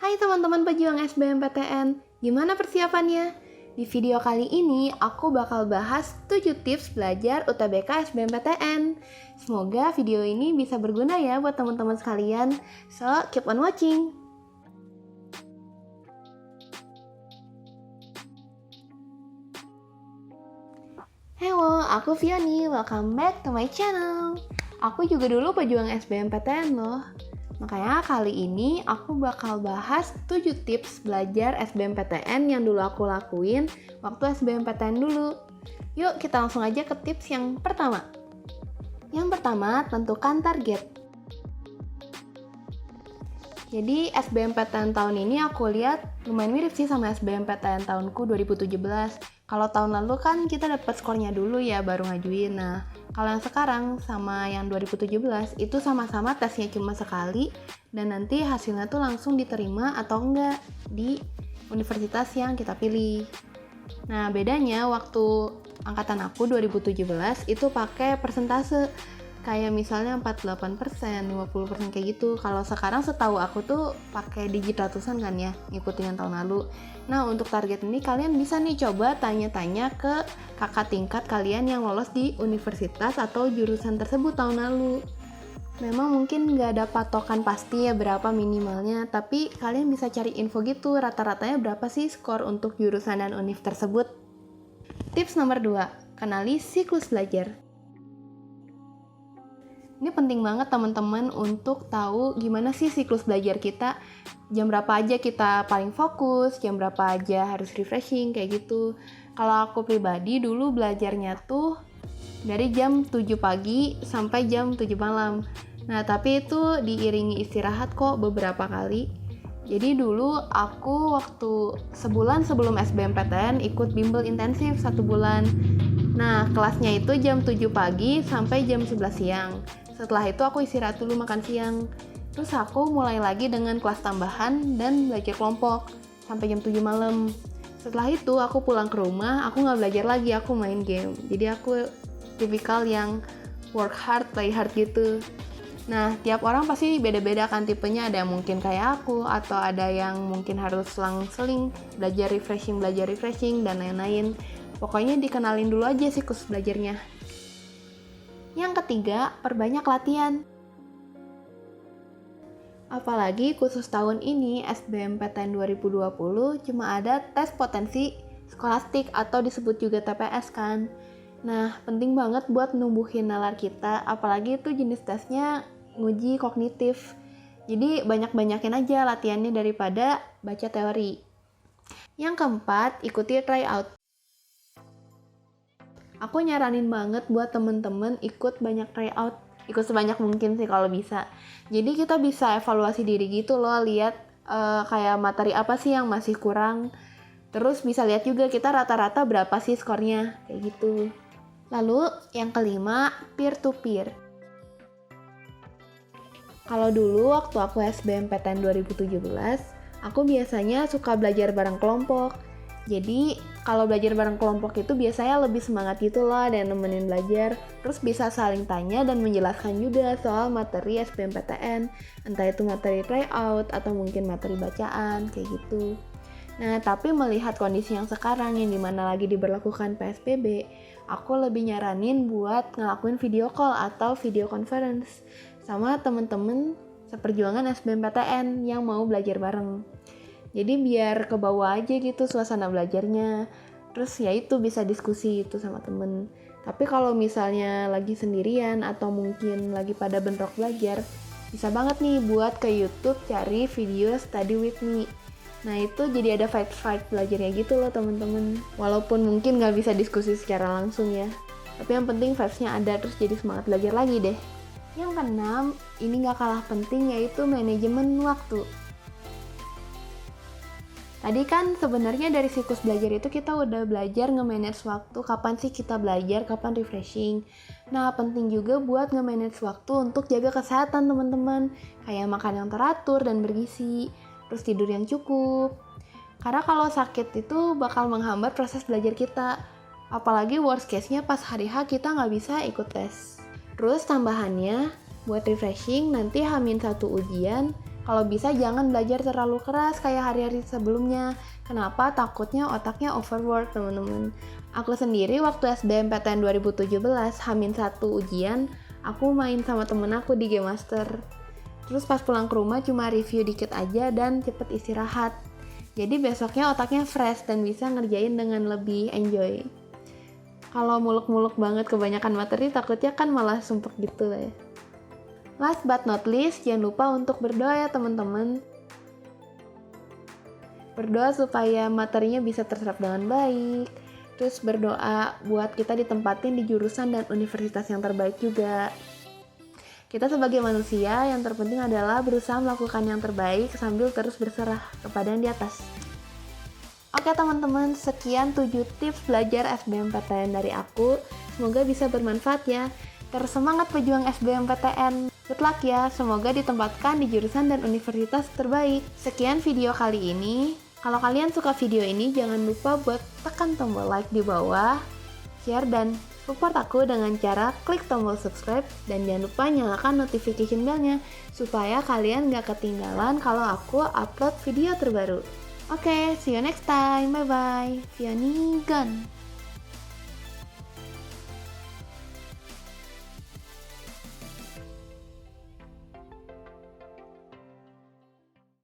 Hai teman-teman pejuang SBMPTN, gimana persiapannya? Di video kali ini aku bakal bahas 7 tips belajar UTBK SBMPTN. Semoga video ini bisa berguna ya buat teman-teman sekalian. So, keep on watching. Hello, aku Fioni. Welcome back to my channel. Aku juga dulu pejuang SBMPTN loh. Makanya kali ini aku bakal bahas 7 tips belajar SBMPTN yang dulu aku lakuin waktu SBMPTN dulu. Yuk kita langsung aja ke tips yang pertama. Yang pertama, tentukan target. Jadi SBMPTN tahun ini aku lihat lumayan mirip sih sama SBMPTN tahunku 2017. Kalau tahun lalu kan kita dapat skornya dulu ya baru ngajuin. Nah, kalau yang sekarang sama yang 2017 itu sama-sama tesnya cuma sekali dan nanti hasilnya tuh langsung diterima atau enggak di universitas yang kita pilih. Nah, bedanya waktu angkatan aku 2017 itu pakai persentase. Kayak misalnya 48%, 50% kayak gitu. Kalau sekarang setahu aku tuh pakai digit ratusan kan ya, ngikutin yang tahun lalu. Nah, untuk target ini kalian bisa nih coba tanya-tanya ke kakak tingkat kalian yang lolos di universitas atau jurusan tersebut tahun lalu. Memang mungkin nggak ada patokan pasti ya berapa minimalnya, tapi kalian bisa cari info gitu rata-ratanya berapa sih skor untuk jurusan dan univ tersebut. Tips nomor 2, kenali siklus belajar. Ini penting banget teman-teman untuk tahu gimana sih siklus belajar kita, jam berapa aja kita paling fokus, jam berapa aja harus refreshing, kayak gitu. Kalau aku pribadi dulu belajarnya tuh dari jam 7 pagi sampai jam 7 malam. Nah, tapi itu diiringi istirahat kok beberapa kali. Jadi dulu aku waktu sebulan sebelum SBMPTN ikut bimbel intensif 1 bulan. Nah, kelasnya itu jam 7 pagi sampai jam 11 siang. Setelah itu aku istirahat dulu makan siang. Terus aku mulai lagi dengan kelas tambahan dan belajar kelompok sampai jam 7 malam. Setelah itu aku pulang ke rumah, aku nggak belajar lagi, aku main game. Jadi aku tipikal yang work hard, play hard gitu. Nah, tiap orang pasti beda-beda kan tipenya, ada yang mungkin kayak aku, atau ada yang mungkin harus selang-seling, belajar refreshing, dan lain-lain. Pokoknya dikenalin dulu aja siklus belajarnya. Yang ketiga, perbanyak latihan. Apalagi khusus tahun ini SBMPTN 2020 cuma ada tes potensi skolastik atau disebut juga TPS kan. Nah, penting banget buat numbuhin nalar kita, apalagi itu jenis tesnya nguji kognitif. Jadi banyak-banyakin aja latihannya daripada baca teori. Yang keempat, ikuti tryout. Aku nyaranin banget buat temen-temen ikut banyak tryout, ikut sebanyak mungkin sih kalau bisa. Jadi kita bisa evaluasi diri gitu loh, lihat kayak materi apa sih yang masih kurang. Terus bisa lihat juga kita rata-rata berapa sih skornya, kayak gitu. Lalu yang kelima, peer to peer. Kalau dulu waktu aku SBMPTN 2017, aku biasanya suka belajar bareng kelompok. Jadi kalau belajar bareng kelompok itu biasanya lebih semangat gitu lah dan nemenin belajar. Terus bisa saling tanya dan menjelaskan juga soal materi SBMPTN. Entah itu materi tryout atau mungkin materi bacaan, kayak gitu. Nah, tapi melihat kondisi yang sekarang yang dimana lagi diberlakukan PSBB, aku lebih nyaranin buat ngelakuin video call atau video conference sama temen-temen seperjuangan SBMPTN yang mau belajar bareng. Jadi biar ke bawah aja gitu suasana belajarnya. Terus ya itu bisa diskusi itu sama temen. Tapi kalau misalnya lagi sendirian atau mungkin lagi pada bentrok belajar, bisa banget nih buat ke YouTube cari video study with me. Nah itu jadi ada fight belajarnya gitu loh temen-temen. Walaupun mungkin gak bisa diskusi secara langsung ya. Tapi yang penting vibes-nya ada, terus jadi semangat belajar lagi deh. Yang keenam, ini gak kalah penting yaitu manajemen waktu. Tadi kan sebenarnya dari siklus belajar itu kita udah belajar nge-manage waktu, kapan sih kita belajar, kapan refreshing. Nah, penting juga buat nge-manage waktu untuk jaga kesehatan teman-teman, kayak makan yang teratur dan bergizi, terus tidur yang cukup. Karena kalau sakit itu bakal menghambat proses belajar kita, apalagi worst case-nya pas hari H kita nggak bisa ikut tes. Terus tambahannya, buat refreshing nanti H-1 ujian, Kalau bisa jangan belajar terlalu keras kayak hari-hari sebelumnya. Kenapa? Takutnya otaknya overwork, teman-teman. Aku sendiri waktu SBMPTN 2017, H-1 ujian, aku main sama temen aku di Game Master. Terus pas pulang ke rumah cuma review dikit aja dan cepet istirahat. Jadi besoknya otaknya fresh dan bisa ngerjain dengan lebih enjoy. Kalau muluk-muluk banget kebanyakan materi, takutnya kan malah sumpek gitu lah ya. Last but not least, jangan lupa untuk berdoa ya teman-teman. Berdoa supaya materinya bisa terserap dengan baik. Terus berdoa buat kita ditempatin di jurusan dan universitas yang terbaik juga. Kita sebagai manusia, yang terpenting adalah berusaha melakukan yang terbaik sambil terus berserah kepada yang di atas. Oke teman-teman, sekian 7 tips belajar SBMPTN dari aku. Semoga bisa bermanfaat ya. Terus semangat pejuang SBMPTN. Good luck ya, semoga ditempatkan di jurusan dan universitas terbaik. Sekian video kali ini. Kalau kalian suka video ini, jangan lupa buat tekan tombol like di bawah, share, dan support aku dengan cara klik tombol subscribe. Dan jangan lupa nyalakan notification bell-nya, supaya kalian gak ketinggalan kalau aku upload video terbaru. Oke, see you next time. Bye-bye. Fioni gone.